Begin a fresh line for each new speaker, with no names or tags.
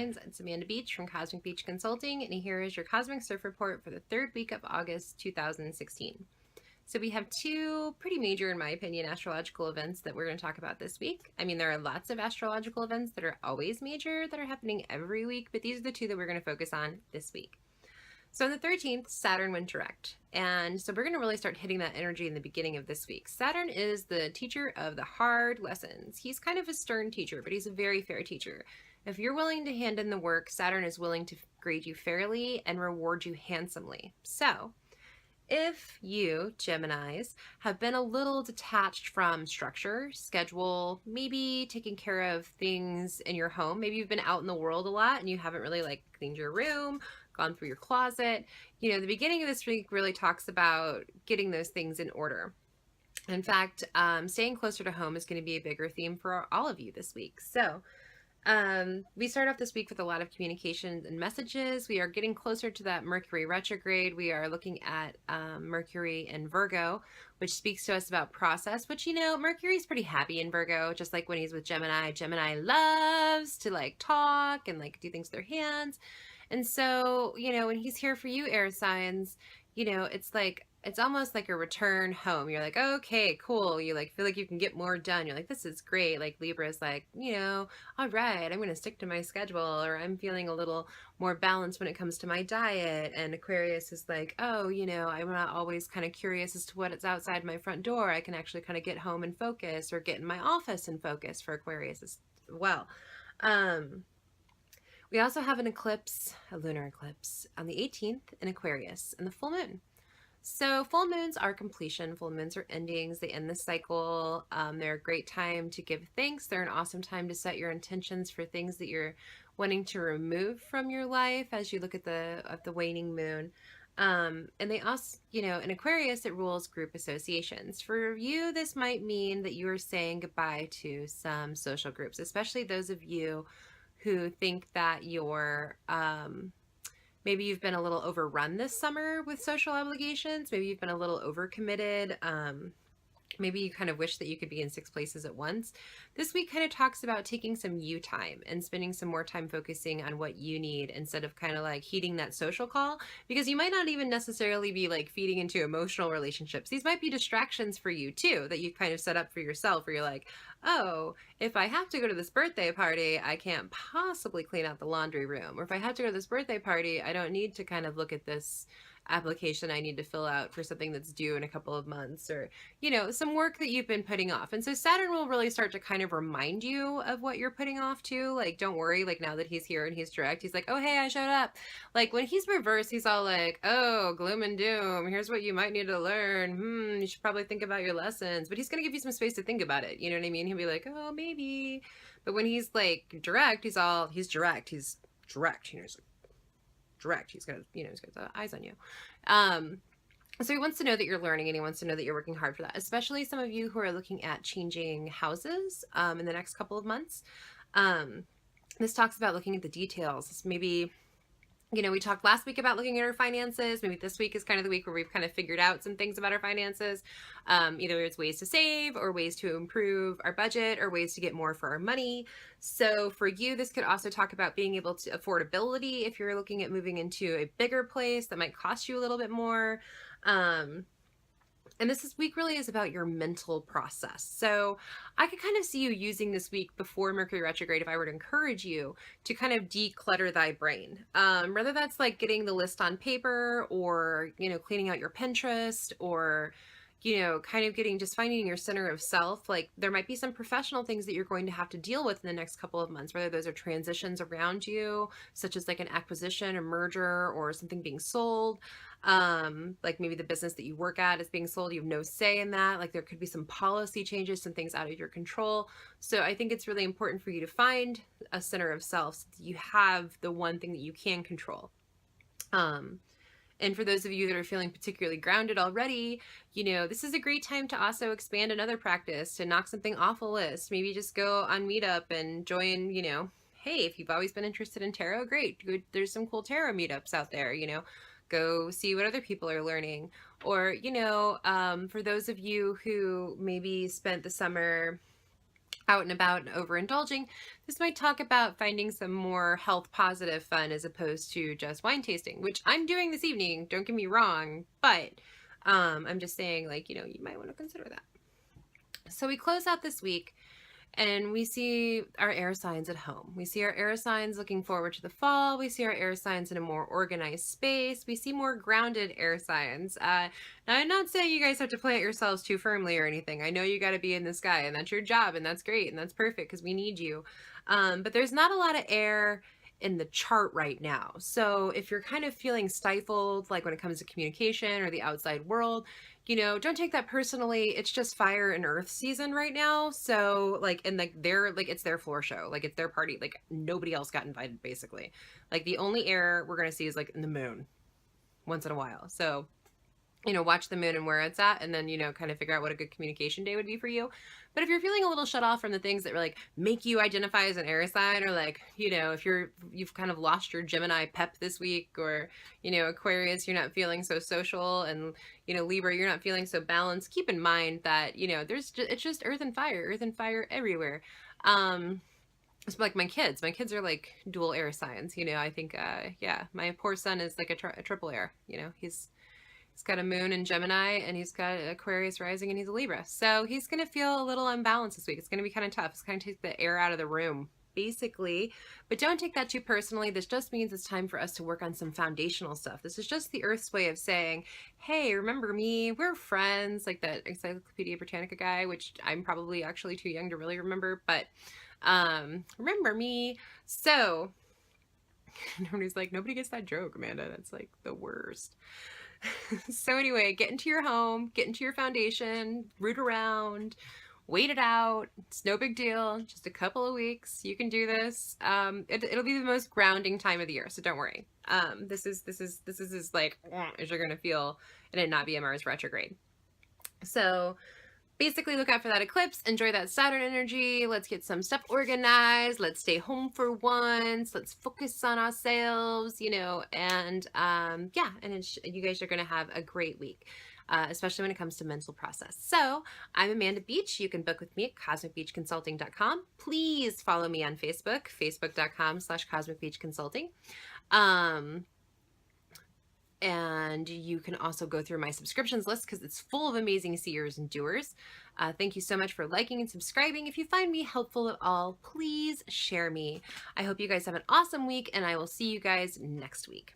signs. It's Amanda Beach from Cosmic Beach Consulting, and here is your Cosmic Surf Report for the third week of August 2016. So we have two pretty major, in my opinion, astrological events that we're going to talk about this week. I mean, there are lots of astrological events that are always major, that are happening every week, but these are the two that we're going to focus on this week. So on the 13th, Saturn went direct. And so we're going to really start hitting that energy in the beginning of this week. Saturn is the teacher of the hard lessons. He's kind of a stern teacher, but he's a very fair teacher. If you're willing to hand in the work, Saturn is willing to grade you fairly and reward you handsomely. So if you, Geminis, have been a little detached from structure, schedule, maybe taking care of things in your home, maybe you've been out in the world a lot and you haven't really cleaned your room, gone through your closet, the beginning of this week really talks about getting those things in order. In fact, staying closer to home is going to be a bigger theme for all of you this week. So we start off this week with a lot of communications and messages. We are getting closer to that Mercury retrograde. We are looking at Mercury in Virgo, which speaks to us about process, which, Mercury's pretty happy in Virgo, just like when he's with Gemini. Gemini loves to talk and do things with their hands. And so, when he's here for you, air signs, it's almost like a return home. You're like, okay, cool. You feel like you can get more done. You're like, this is great. Libra's like, all right, I'm going to stick to my schedule, or I'm feeling a little more balanced when it comes to my diet. And Aquarius is like, oh, I'm not always kind of curious as to what is outside my front door. I can actually kind of get home and focus, or get in my office and focus for Aquarius as well. We also have an eclipse, a lunar eclipse, on the 18th in Aquarius, and the full moon. So full moons are completion. Full moons are endings. They end the cycle. They're a great time to give thanks. They're an awesome time to set your intentions for things that you're wanting to remove from your life as you look at the waning moon. And they also, in Aquarius, it rules group associations. For you, this might mean that you are saying goodbye to some social groups, especially those of you who think that you're, maybe you've been a little overrun this summer with social obligations. Maybe you've been a little overcommitted. Maybe you kind of wish that you could be in 6 places at once. This week kind of talks about taking some you time and spending some more time focusing on what you need instead of kind of heeding that social call, because you might not even necessarily be feeding into emotional relationships. These might be distractions for you too, that you kind of set up for yourself, where you're like, oh, if I have to go to this birthday party, I can't possibly clean out the laundry room. Or if I have to go to this birthday party, I don't need to kind of look at this application I need to fill out for something that's due in a couple of months, or, some work that you've been putting off. And so Saturn will really start to kind of remind you of what you're putting off too. Don't worry, now that he's here and he's direct, he's like, oh, hey, I showed up. When he's reversed, he's all like, oh, gloom and doom. Here's what you might need to learn. You should probably think about your lessons. But he's going to give you some space to think about it. You know what I mean? He'll be like, oh, maybe. But when he's direct, he's direct. He's direct. He's got eyes on you. So he wants to know that you're learning, and he wants to know that you're working hard for that, especially some of you who are looking at changing houses in the next couple of months. This talks about looking at the details. Maybe, we talked last week about looking at our finances. Maybe this week is kind of the week where we've kind of figured out some things about our finances. Either it's ways to save, or ways to improve our budget, or ways to get more for our money. So for you, this could also talk about being able to affordability if you're looking at moving into a bigger place that might cost you a little bit more. And this week really is about your mental process. So I could kind of see you using this week before Mercury retrograde, if I were to encourage you to kind of declutter thy brain. Whether that's getting the list on paper, or, cleaning out your Pinterest, or, kind of finding your center of self. There might be some professional things that you're going to have to deal with in the next couple of months, whether those are transitions around you, such as an acquisition, a merger, or something being sold. Maybe the business that you work at is being sold. You have no say in that. There could be some policy changes, some things out of your control. So I think it's really important for you to find a center of self so that you have the one thing that you can control. And for those of you that are feeling particularly grounded already, this is a great time to also expand another practice, to knock something off a list. Maybe just go on Meetup and join, hey, if you've always been interested in tarot, great. There's some cool tarot meetups out there, go see what other people are learning. Or, for those of you who maybe spent the summer out and about and overindulging, this might talk about finding some more health positive fun as opposed to just wine tasting, which I'm doing this evening, don't get me wrong, but I'm just saying, like, you know, you might want to consider that. So we close out this week and we see our air signs at home. We see our air signs looking forward to the fall. We see our air signs in a more organized space. We see more grounded air signs. Now, I'm not saying you guys have to plant yourselves too firmly or anything. I know you got to be in the sky, and that's your job, and that's great, and that's perfect because we need you. But there's not a lot of air in the chart right now. So if you're kind of feeling stifled, like when it comes to communication or the outside world, you know, don't take that personally. It's just fire and earth season right now. So like, and like they're like, it's their floor show, like it's their party, like nobody else got invited basically. Like the only air we're going to see is like in the moon once in a while. So, you know, watch the moon and where it's at, and then, you know, kind of figure out what a good communication day would be for you. But if you're feeling a little shut off from the things that like make you identify as an air sign, or like, you know, if you've kind of lost your Gemini pep this week, or, you know, Aquarius, you're not feeling so social, and, you know, Libra, you're not feeling so balanced, keep in mind that, you know, it's just earth and fire everywhere. It's like my kids are like dual air signs, you know. I think, yeah, my poor son is like a triple air, you know. He's got a moon in Gemini, and he's got Aquarius rising, and he's a Libra. So he's going to feel a little unbalanced this week. It's going to be kind of tough. It's kind of take the air out of the room, basically. But don't take that too personally. This just means it's time for us to work on some foundational stuff. This is just the Earth's way of saying, hey, remember me? We're friends, like that Encyclopedia Britannica guy, which I'm probably actually too young to really remember. But remember me. So nobody's like, nobody gets that joke, Amanda. That's like the worst. So anyway, get into your home, get into your foundation, root around, wait it out. It's no big deal. Just a couple of weeks. You can do this. It'll be the most grounding time of the year, so don't worry. This is as like as you're gonna feel, and it not be a Mars retrograde. So basically, look out for that eclipse, enjoy that Saturn energy. Let's get some stuff organized. Let's stay home for once. Let's focus on ourselves, you know, and yeah, and you guys are going to have a great week, especially when it comes to mental process. So I'm Amanda Beach. You can book with me at cosmicbeachconsulting.com. Please follow me on Facebook, facebook.com/cosmicbeachconsulting. And you can also go through my subscriptions list because it's full of amazing seers and doers. Thank you so much for liking and subscribing. If you find me helpful at all, please share me. I hope you guys have an awesome week, and I will see you guys next week.